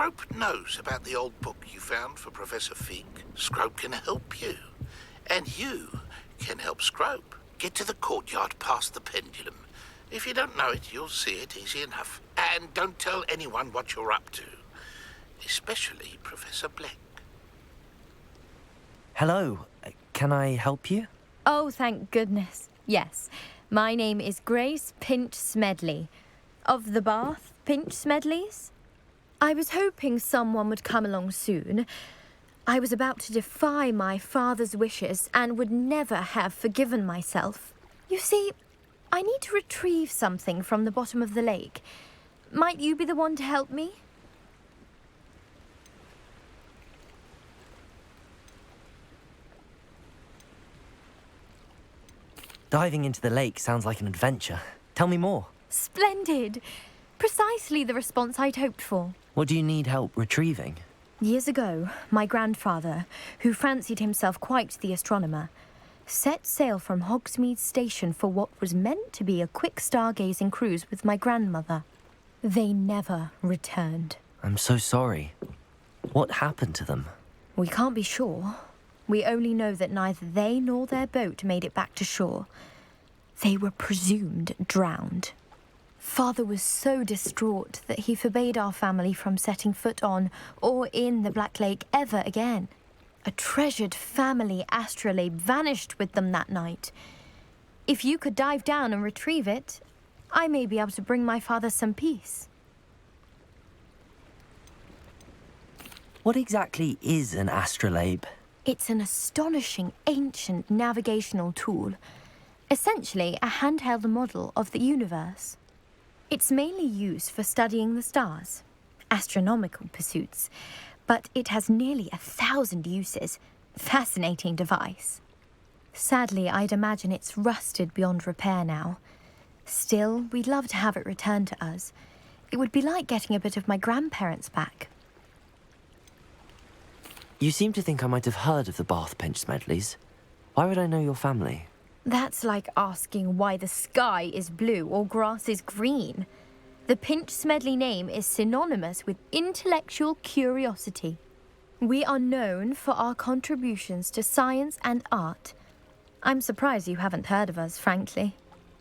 Scrope knows about the old book you found for Professor Fig. Scrope can help you. And you can help Scrope. Get to the courtyard past the pendulum. If you don't know it, you'll see it easy enough. And don't tell anyone what you're up to. Especially Professor Black. Hello. Can I help you? Oh, thank goodness. Yes. My name is Grace Pinch Smedley. Of the Bath Pinch Smedleys? I was hoping someone would come along soon. I was about to defy my father's wishes and would never have forgiven myself. You see, I need to retrieve something from the bottom of the lake. Might you be the one to help me? Diving into the lake sounds like an adventure. Tell me more. Splendid! Precisely the response I'd hoped for. What do you need help retrieving? Years ago, my grandfather, who fancied himself quite the astronomer, set sail from Hogsmeade station for what was meant to be a quick stargazing cruise with my grandmother. They never returned. I'm so sorry. What happened to them? We can't be sure. We only know that neither they nor their boat made it back to shore. They were presumed drowned. Father was so distraught that he forbade our family from setting foot on or in the Black Lake ever again. A treasured family astrolabe vanished with them that night. If you could dive down and retrieve it, I may be able to bring my father some peace. What exactly is an astrolabe? It's an astonishing ancient navigational tool. Essentially a handheld model of the universe. It's mainly used for studying the stars, astronomical pursuits, but it has nearly 1,000 uses. Fascinating device. Sadly, I'd imagine it's rusted beyond repair now. Still, we'd love to have it returned to us. It would be like getting a bit of my grandparents back. You seem to think I might have heard of the Bath Pinch Smedleys. Why would I know your family? That's like asking why the sky is blue or grass is green. The Pinch Smedley name is synonymous with intellectual curiosity. We are known for our contributions to science and art. I'm surprised you haven't heard of us, frankly.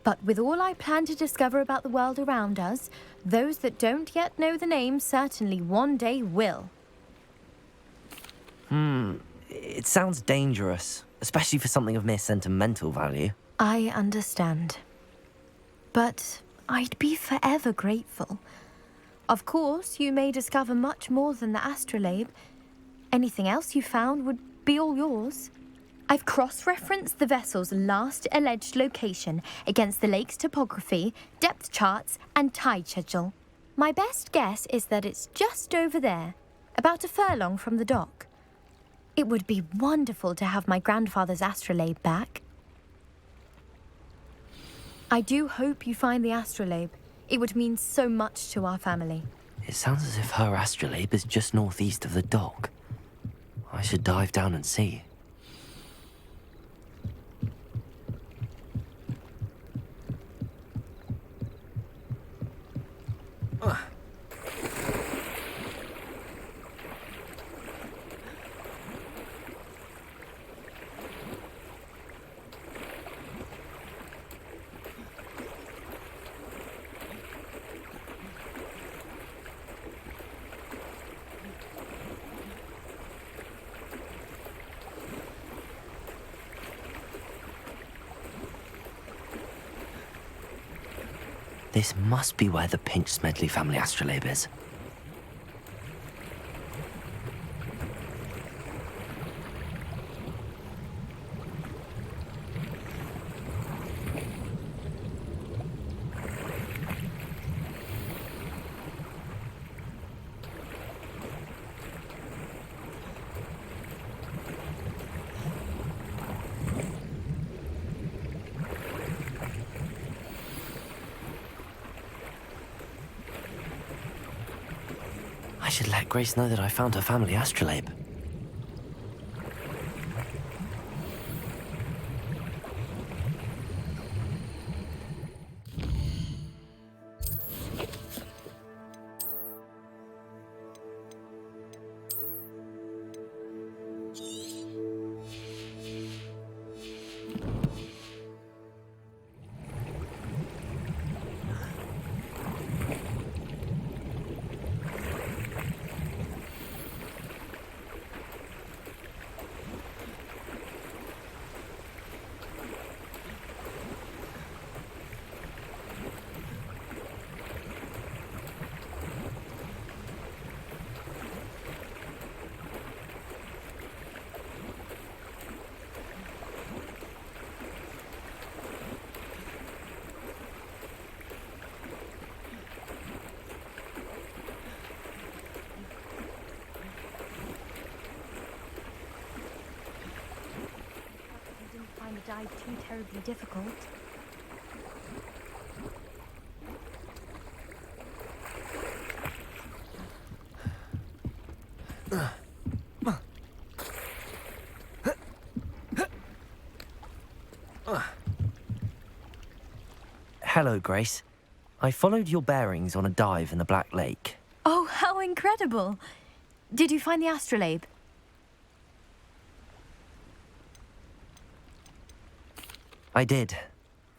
But with all I plan to discover about the world around us, those that don't yet know the name certainly one day will. It sounds dangerous, especially for something of mere sentimental value. I understand. But I'd be forever grateful. Of course, you may discover much more than the astrolabe. Anything else you found would be all yours. I've cross-referenced the vessel's last alleged location against the lake's topography, depth charts, and tide schedule. My best guess is that it's just over there, about a furlong from the dock. It would be wonderful to have my grandfather's astrolabe back. I do hope you find the astrolabe. It would mean so much to our family. It sounds as if her astrolabe is just northeast of the dock. I should dive down and see. This must be where the Pinch Smedley family astrolabe is. I should let Grace know that I found her family astrolabe. the dive too terribly difficult. Hello, Grace. I followed your bearings on a dive in the Black Lake. Oh, how incredible! Did you find the astrolabe? I did.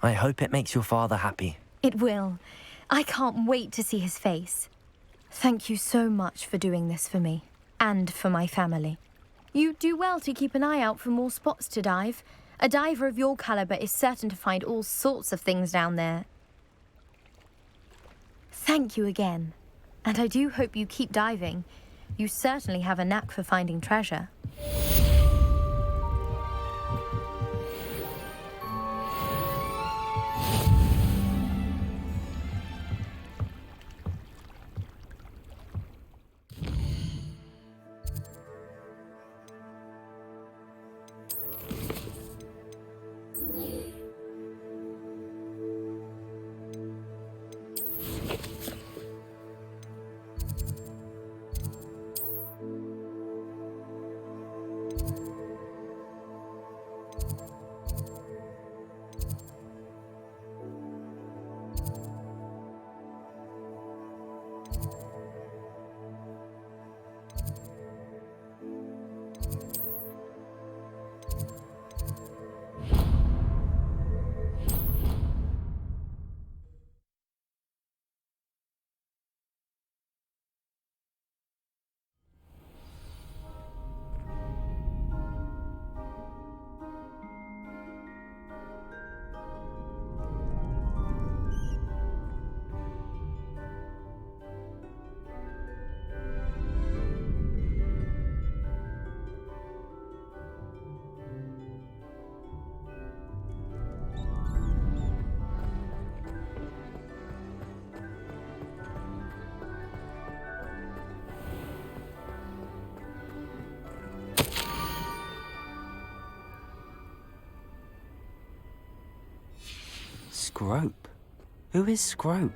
I hope it makes your father happy. It will. I can't wait to see his face. Thank you so much for doing this for me, and for my family. You do well to keep an eye out for more spots to dive. A diver of your caliber is certain to find all sorts of things down there. Thank you again. And I do hope you keep diving. You certainly have a knack for finding treasure. Scrope? Who is Scrope?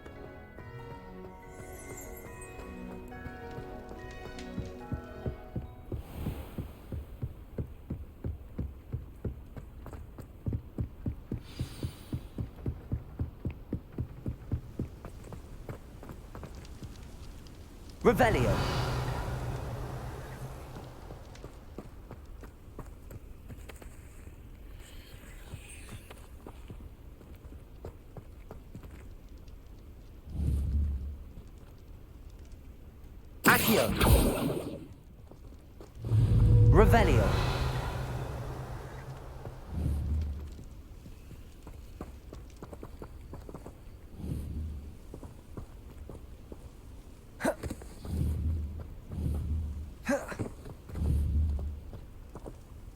Revelio. Accio. Revelio.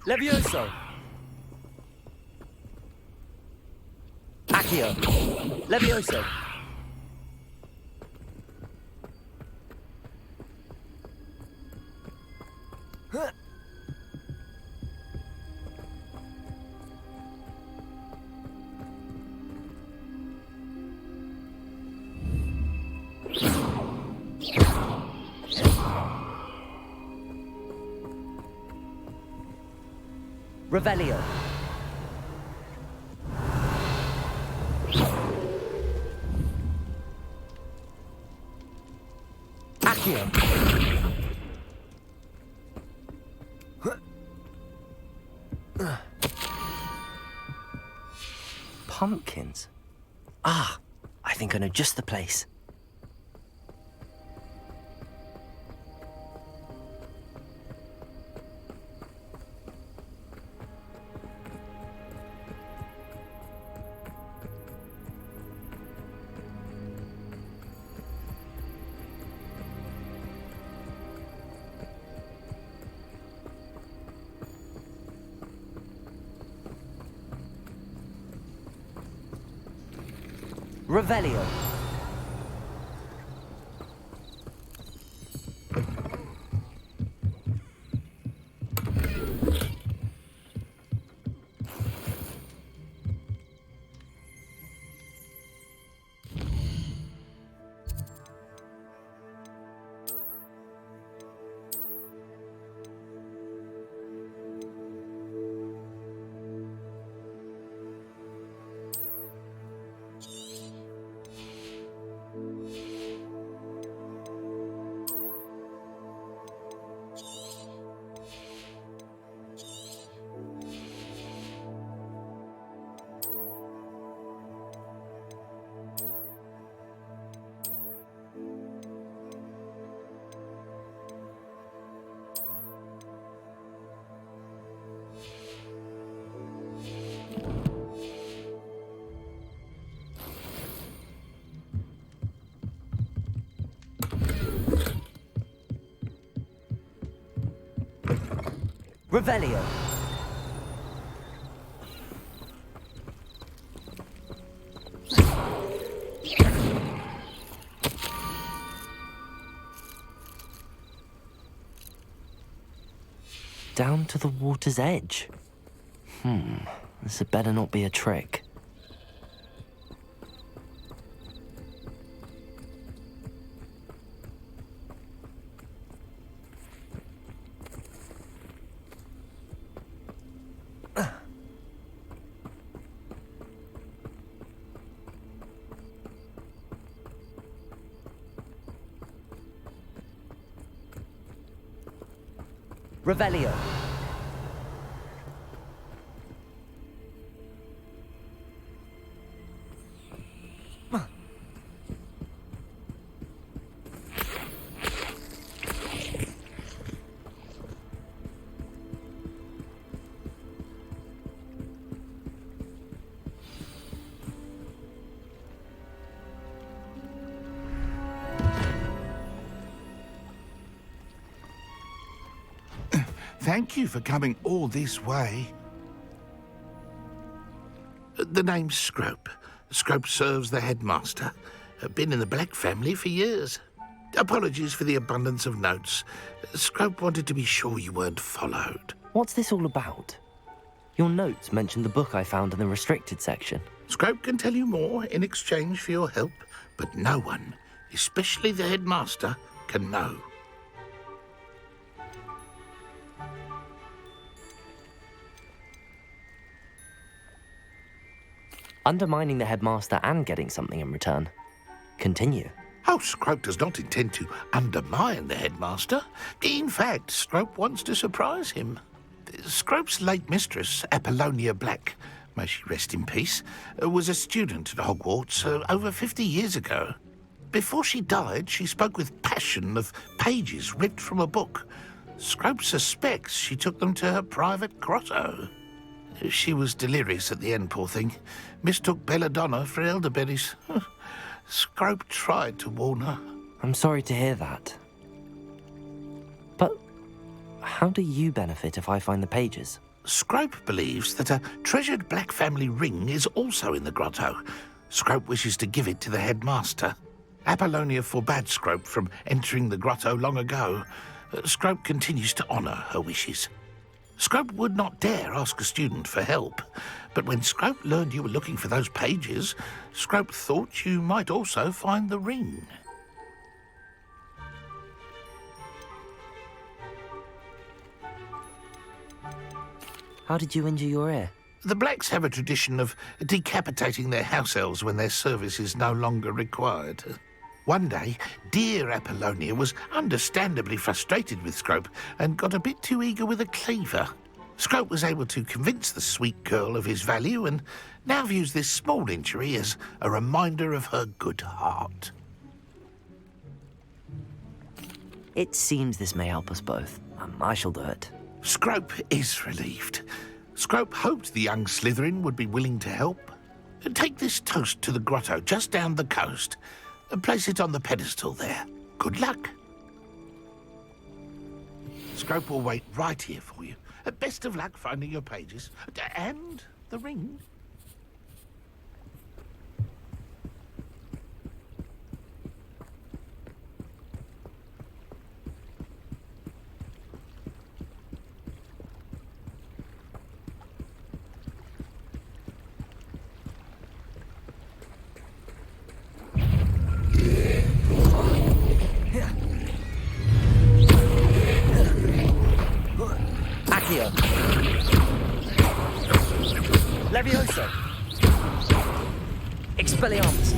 Levioso. Accio. Levioso. Revelio. Accio. Pumpkins? Ah, I think I know just the place. Revelio. Revelio. Down to the water's edge. This had better not be a trick. Revelio. Thank you for coming all this way. The name's Scrope. Scrope serves the headmaster. Been in the Black family for years. Apologies for the abundance of notes. Scrope wanted to be sure you weren't followed. What's this all about? Your notes mentioned the book I found in the restricted section. Scrope can tell you more in exchange for your help, but no one, especially the headmaster, can know. Undermining the headmaster and getting something in return. Continue. Oh, Scrope does not intend to undermine the headmaster. In fact, Scrope wants to surprise him. Scrope's late mistress, Apollonia Black, may she rest in peace, was a student at Hogwarts over 50 years ago. Before she died, she spoke with passion of pages ripped from a book. Scrope suspects she took them to her private grotto. She was delirious at the end, poor thing. Mistook belladonna for elderberries. Scrope tried to warn her. I'm sorry to hear that. But how do you benefit if I find the pages? Scrope believes that a treasured Black family ring is also in the grotto. Scrope wishes to give it to the headmaster. Apollonia forbade Scrope from entering the grotto long ago. Scrope continues to honour her wishes. Scrope would not dare ask a student for help, but when Scrope learned you were looking for those pages, Scrope thought you might also find the ring. How did you injure your ear? The Blacks have a tradition of decapitating their house elves when their service is no longer required. One day, dear Apollonia was understandably frustrated with Scrope and got a bit too eager with a cleaver. Scrope was able to convince the sweet girl of his value and now views this small injury as a reminder of her good heart. It seems this may help us both. I shall do it. Scrope is relieved. Scrope hoped the young Slytherin would be willing to help. Take this toast to the grotto just down the coast and place it on the pedestal there. Good luck. Scrope will wait right here for you. Best of luck finding your pages. And the ring. Accio. Levioso. Expelliarmus.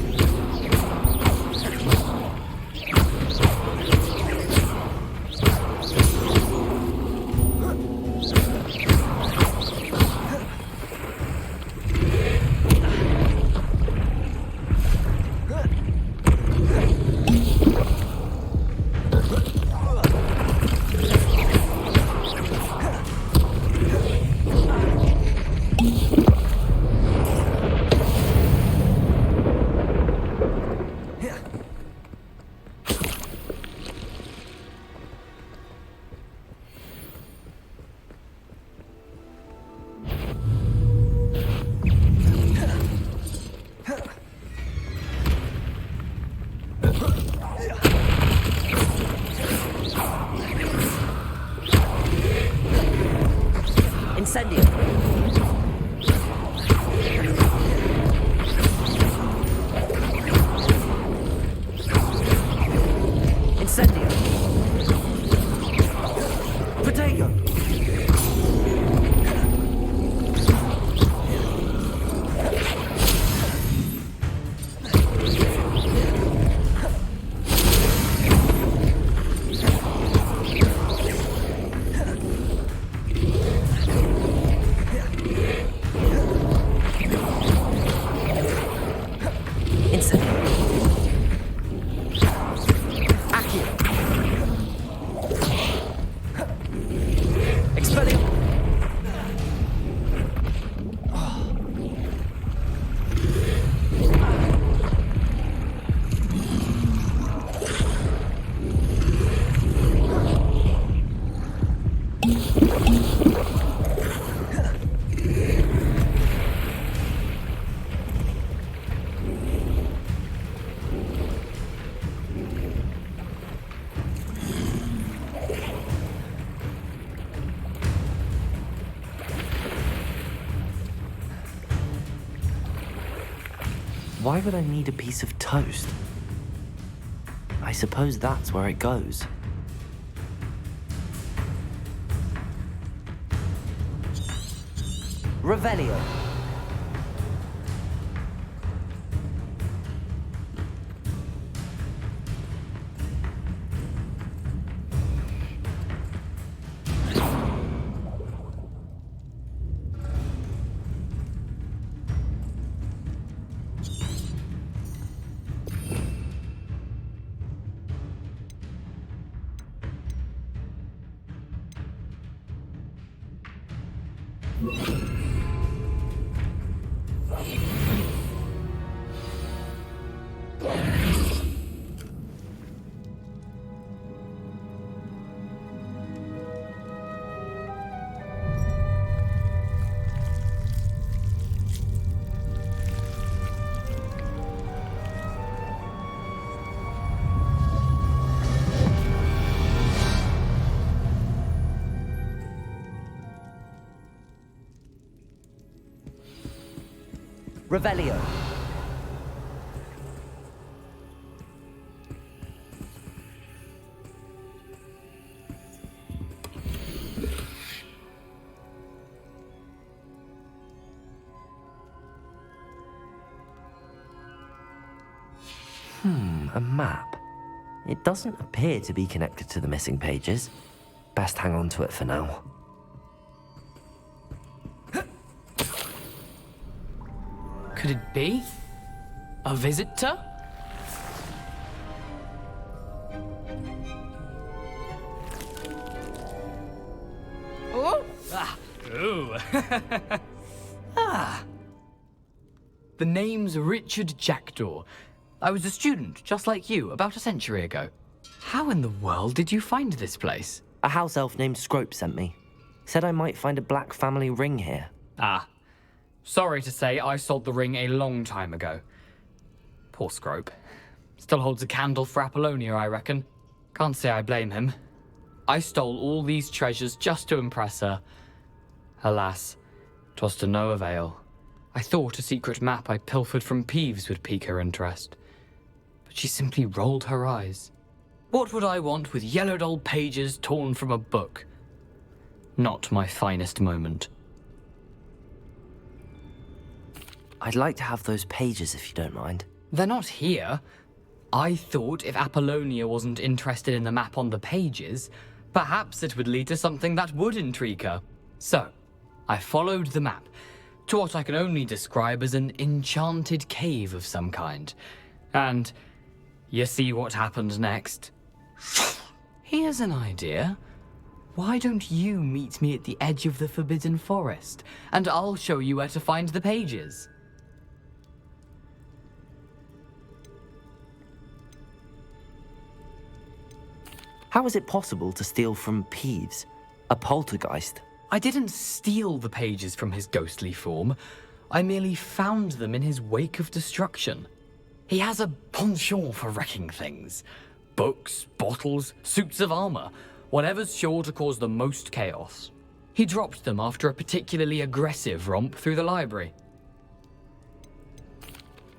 Incendio! Potato! Why would I need a piece of toast? I suppose that's where it goes. Revelio. Revelio. A map. It doesn't appear to be connected to the missing pages. Best hang on to it for now. Could it be? A visitor? Oh! Ah! Ooh! Ah! The name's Richard Jackdaw. I was a student, just like you, about a century ago. How in the world did you find this place? A house elf named Scrope sent me. Said I might find a black family ring here. Ah. Sorry to say, I sold the ring a long time ago. Poor Scrope. Still holds a candle for Apollonia, I reckon. Can't say I blame him. I stole all these treasures just to impress her. Alas, 'twas to no avail. I thought a secret map I pilfered from Peeves would pique her interest. But she simply rolled her eyes. What would I want with yellowed old pages torn from a book? Not my finest moment. I'd like to have those pages if you don't mind. They're not here. I thought if Apollonia wasn't interested in the map on the pages, perhaps it would lead to something that would intrigue her. So, I followed the map to what I can only describe as an enchanted cave of some kind. And you see what happened next? Here's an idea. Why don't you meet me at the edge of the Forbidden Forest, and I'll show you where to find the pages. How is it possible to steal from Peeves, a poltergeist? I didn't steal the pages from his ghostly form. I merely found them in his wake of destruction. He has a penchant for wrecking things. Books, bottles, suits of armor, whatever's sure to cause the most chaos. He dropped them after a particularly aggressive romp through the library.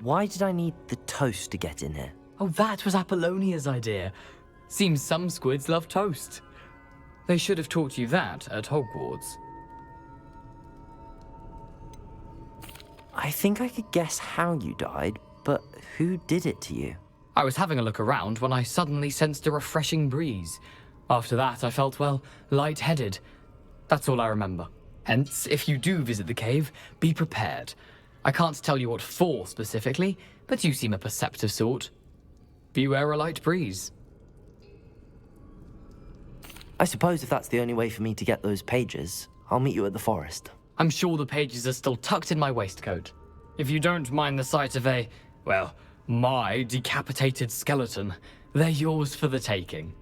Why did I need the toast to get in here? Oh, that was Apollonia's idea. Seems some squids love toast. They should have taught you that at Hogwarts. I think I could guess how you died, but who did it to you? I was having a look around when I suddenly sensed a refreshing breeze. After that, I felt, well, lightheaded. That's all I remember. Hence, if you do visit the cave, be prepared. I can't tell you what for specifically, but you seem a perceptive sort. Beware a light breeze. I suppose if that's the only way for me to get those pages, I'll meet you at the forest. I'm sure the pages are still tucked in my waistcoat. If you don't mind the sight of a, well, my decapitated skeleton, they're yours for the taking.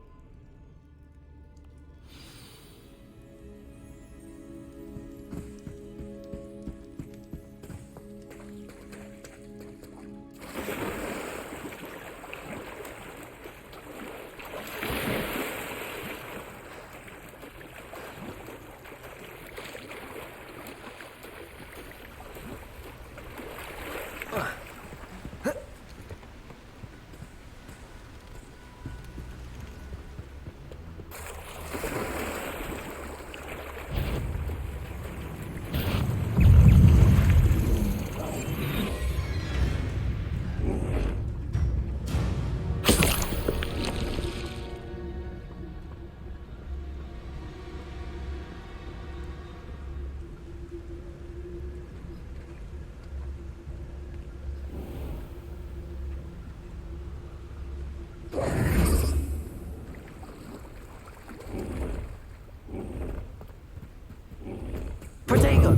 Diagon!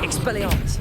Expelliarmus!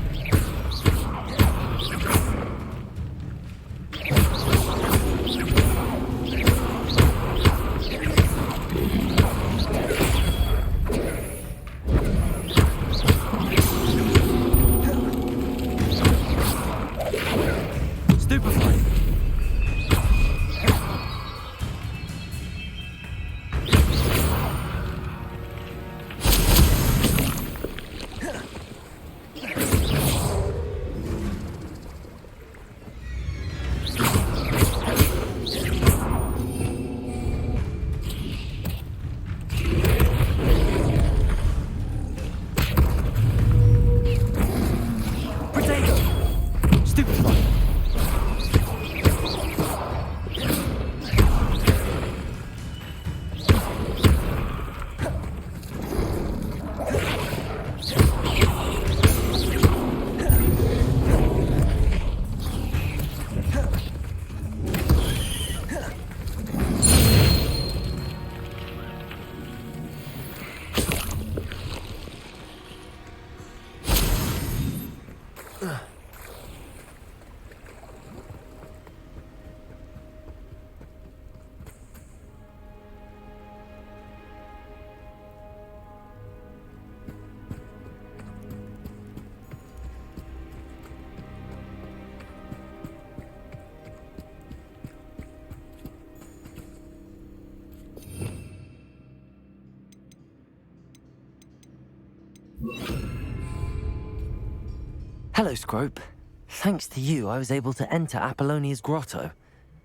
Hello, Scrope. Thanks to you, I was able to enter Apollonia's grotto.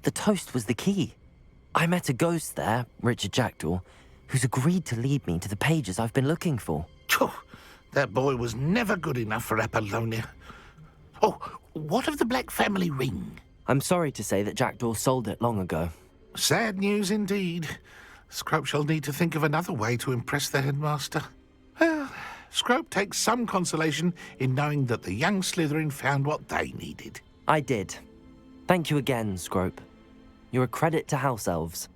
The toast was the key. I met a ghost there, Richard Jackdaw, who's agreed to lead me to the pages I've been looking for. Phew, that boy was never good enough for Apollonia. Oh, what of the Black family ring? I'm sorry to say that Jackdaw sold it long ago. Sad news indeed. Scrope shall need to think of another way to impress the headmaster. Well, Scrope takes some consolation in knowing that the young Slytherin found what they needed. I did. Thank you again, Scrope. You're a credit to House Elves.